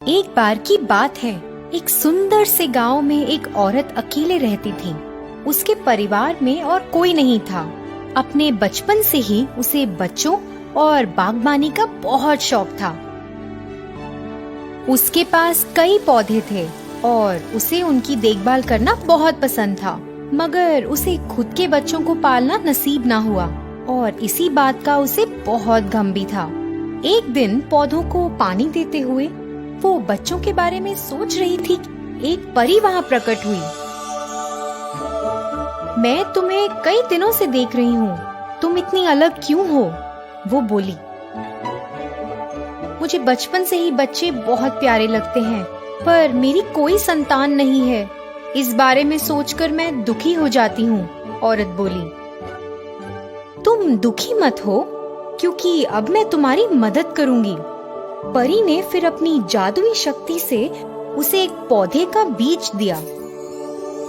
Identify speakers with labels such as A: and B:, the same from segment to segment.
A: एक बार की बात है। एक सुंदर से गांव में एक औरत अकेले रहती थी। उसके परिवार में और कोई नहीं था। अपने बचपन से ही उसे बच्चों और बागबानी का बहुत शौक था। उसके पास कई पौधे थे और उसे उनकी देखभाल करना बहुत पसंद था, मगर उसे खुद के बच्चों को पालना नसीब ना हुआ और इसी बात का उसे बहुत गम भी था। एक दिन पौधों को पानी देते हुए वो बच्चों के बारे में सोच रही थी। एक परी वहाँ प्रकट हुई। मैं तुम्हें कई दिनों से देख रही हूँ, तुम इतनी अलग क्यों हो? वो बोली। मुझे बचपन से ही बच्चे बहुत प्यारे लगते हैं, पर मेरी कोई संतान नहीं है। इस बारे में सोचकर मैं दुखी हो जाती हूँ। औरत बोली। तुम दुखी मत हो, क्योंकि अब मैं तुम्हारी मदद करूंगी। परी ने फिर अपनी जादुई शक्ति से उसे एक पौधे का बीज दिया।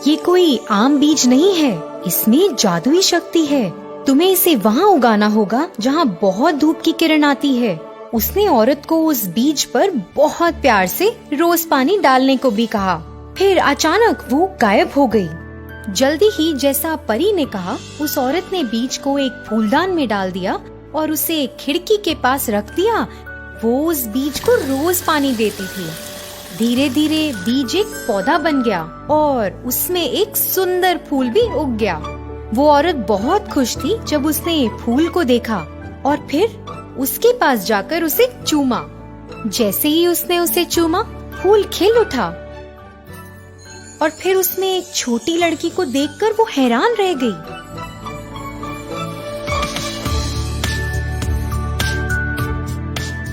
A: ये कोई आम बीज नहीं है, इसमें जादुई शक्ति है। तुम्हें इसे वहाँ उगाना होगा जहाँ बहुत धूप की किरण आती है। उसने औरत को उस बीज पर बहुत प्यार से रोज पानी डालने को भी कहा। फिर अचानक वो गायब हो गई। जल्दी ही जैसा परी ने कहा, उस औरत ने बीज को एक फूलदान में डाल दिया और उसे खिड़की के पास रख दिया। वो उस बीज को रोज पानी देती थी। धीरे धीरे बीज एक पौधा बन गया और उसमें एक सुंदर फूल भी उग गया। वो औरत बहुत खुश थी जब उसने फूल को देखा और फिर उसके पास जाकर उसे चूमा। जैसे ही उसने उसे चूमा, फूल खिल उठा और फिर उसमें एक छोटी लड़की को देखकर वो हैरान रह गई।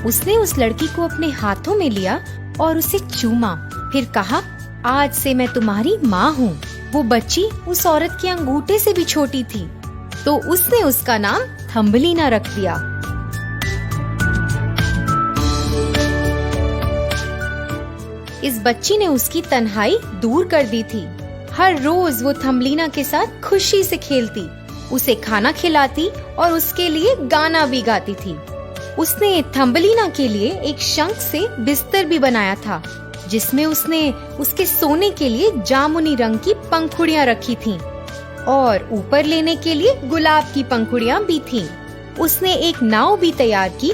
A: उसने उस लड़की को अपने हाथों में लिया और उसे चूमा। फिर कहा, आज से मैं तुम्हारी माँ हूँ। वो बच्ची उस औरत के अंगूठे से भी छोटी थी, तो उसने उसका नाम थम्बलीना रख दिया। इस बच्ची ने उसकी तन्हाई दूर कर दी थी। हर रोज वो थम्बलीना के साथ खुशी से खेलती, उसे खाना खिलाती और उसके लिए गाना भी गाती थी। उसने थम्बलीना के लिए एक शंख से बिस्तर भी बनाया था, जिसमें उसने उसके सोने के लिए जामुनी रंग की पंखुड़ियाँ रखी थीं और ऊपर लेने के लिए गुलाब की पंखुड़ियाँ भी थीं। उसने एक नाव भी तैयार की।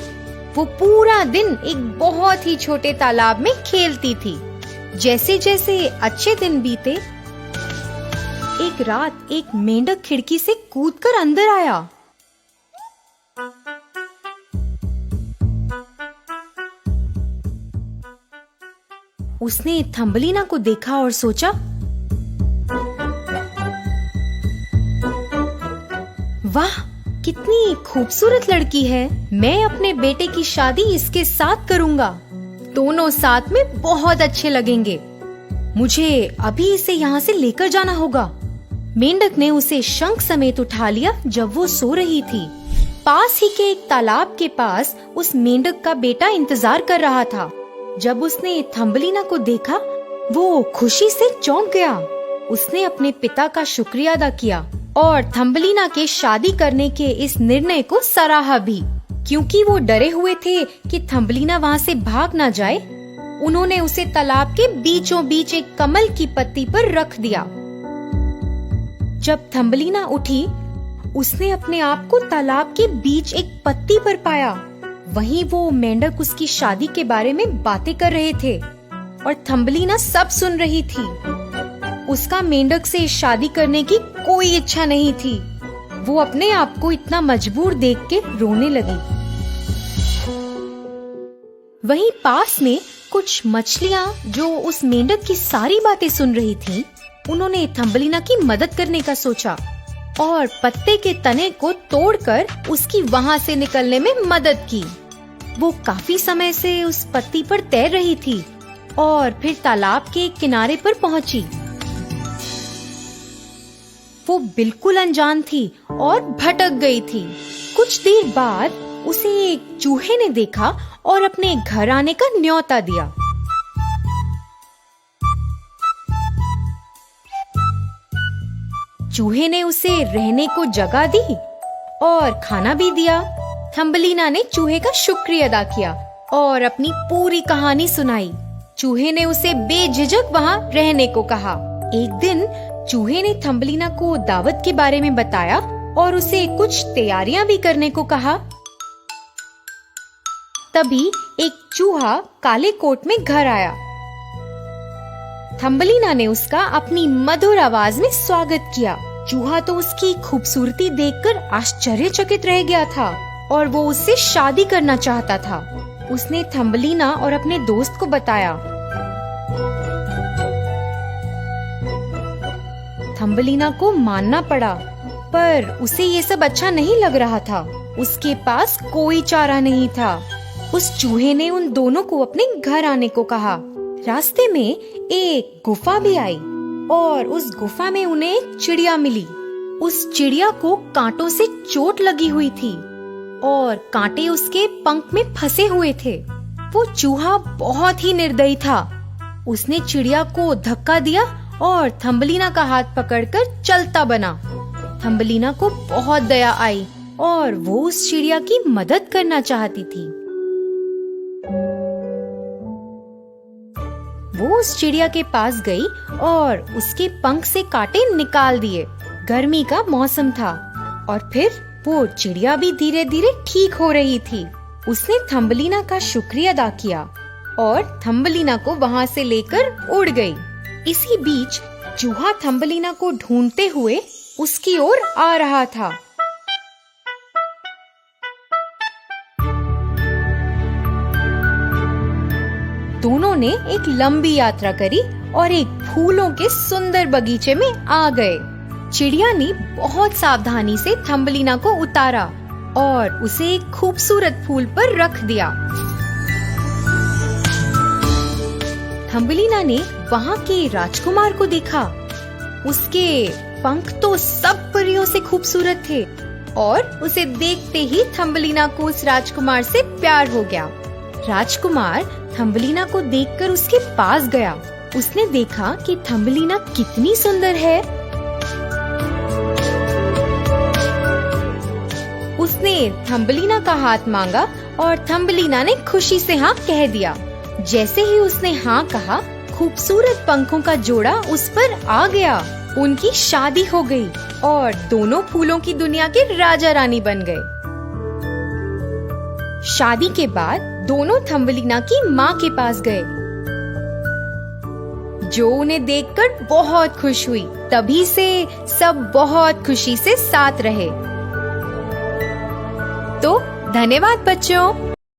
A: वो पूरा दिन एक बहुत ही छोटे तालाब में खेलती थी। जैसे जैसे अच्छे दिन बीते, एक रात एक मेंढक खिड़की से कूदकर अंदर आया। उसने थम्बलीना को देखा और सोचा, वाह, कितनी खूबसूरत लड़की है। मैं अपने बेटे की शादी इसके साथ करूंगा। दोनों साथ में बहुत अच्छे लगेंगे। मुझे अभी इसे यहाँ से लेकर जाना होगा। मेंढक ने उसे शंख समेत उठा लिया जब वो सो रही थी। पास ही के एक तालाब के पास उस मेंढक का बेटा इंतजार कर रहा था। जब उसने थम्बलीना को देखा, वो खुशी से चौंक गया। उसने अपने पिता का शुक्रिया अदा किया और थम्बलीना के शादी करने के इस निर्णय को सराहा भी। क्योंकि वो डरे हुए थे कि थम्बलीना वहाँ से भाग ना जाए, उन्होंने उसे तालाब के बीचों बीच एक कमल की पत्ती पर रख दिया। जब थम्बलीना उठी, उसने अपने आप को तालाब के बीच एक पत्ती पर पाया। वहीं वो मेंढक उसकी शादी के बारे में बातें कर रहे थे और थम्बलीना सब सुन रही थी। उसका मेंढक से शादी करने की कोई इच्छा नहीं थी। वो अपने आप को इतना मजबूर देख के रोने लगी। वहीं पास में कुछ मछलियाँ जो उस मेंढक की सारी बातें सुन रही थीं, उन्होंने थम्बलीना की मदद करने का सोचा और पत्ते के तने को तोड़कर उसकी वहाँ से निकलने में मदद की। वो काफी समय से उस पत्ती पर तैर रही थी और फिर तालाब के एक किनारे पर पहुंची। वो बिल्कुल अनजान थी और भटक गई थी। कुछ देर बाद उसे एक चूहे ने देखा और अपने घर आने का न्योता दिया। चूहे ने उसे रहने को जगह दी और खाना भी दिया। थम्बलीना ने चूहे का शुक्रिया अदा किया और अपनी पूरी कहानी सुनाई। चूहे ने उसे बेझिझक वहाँ रहने को कहा। एक दिन चूहे ने थम्बलीना को दावत के बारे में बताया और उसे कुछ तैयारियां भी करने को कहा। तभी एक चूहा काले कोट में घर आया। थम्बलीना ने उसका अपनी मधुर आवाज में स्वागत किया। चूहा तो उसकी खूबसूरती देखकर आश्चर्यचकित रह गया था और वो उससे शादी करना चाहता था। उसने थम्बलीना और अपने दोस्त को बताया। थम्बलीना को मानना पड़ा, पर उसे ये सब अच्छा नहीं लग रहा था। उसके पास कोई चारा नहीं था। उस चूहे ने उन दोनों को अपने घर आने को कहा। रास्ते में एक गुफा भी आई और उस गुफा में उन्हें एक चिड़िया मिली। उस चिड़िया को कांटों से चोट लगी हुई थी और कांटे उसके पंख में फंसे हुए थे। वो चूहा बहुत ही निर्दयी था। उसने चिड़िया को धक्का दिया और थम्बलीना का हाथ पकड़कर चलता बना। थम्बलीना को बहुत दया आई और वो उस चिड़िया की मदद करना चाहती थी। वो उस चिड़िया के पास गई और उसके पंख से कांटे निकाल दिए। गर्मी का मौसम था और फिर वो चिड़िया भी धीरे धीरे ठीक हो रही थी। उसने थम्बलीना का शुक्रिया अदा किया और थम्बलीना को वहाँ से लेकर उड़ गई। इसी बीच चूहा थम्बलीना को ढूंढते हुए उसकी ओर आ रहा था। दोनों ने एक लंबी यात्रा करी और एक फूलों के सुंदर बगीचे में आ गए। चिड़िया ने बहुत सावधानी से थम्बलीना को उतारा और उसे एक खूबसूरत फूल पर रख दिया। थम्बलीना ने वहाँ के राजकुमार को देखा। उसके पंख तो सब परियों से खूबसूरत थे और उसे देखते ही थम्बलीना को उस राजकुमार से प्यार हो गया। राजकुमार थम्बलीना को देखकर उसके पास गया। उसने देखा कि थम्बलीना कितनी सुंदर है। उसने थम्बलीना का हाथ मांगा और थम्बलीना ने खुशी से हाँ कह दिया। जैसे ही उसने हाँ कहा, खूबसूरत पंखों का जोड़ा उस पर आ गया। उनकी शादी हो गई और दोनों फूलों की दुनिया के राजा रानी बन गए। शादी के बाद दोनों थम्बलीना की माँ के पास गए, जो उन्हें देखकर बहुत खुश हुई। तभी से सब बहुत खुशी से साथ रहे। तो धन्यवाद बच्चों।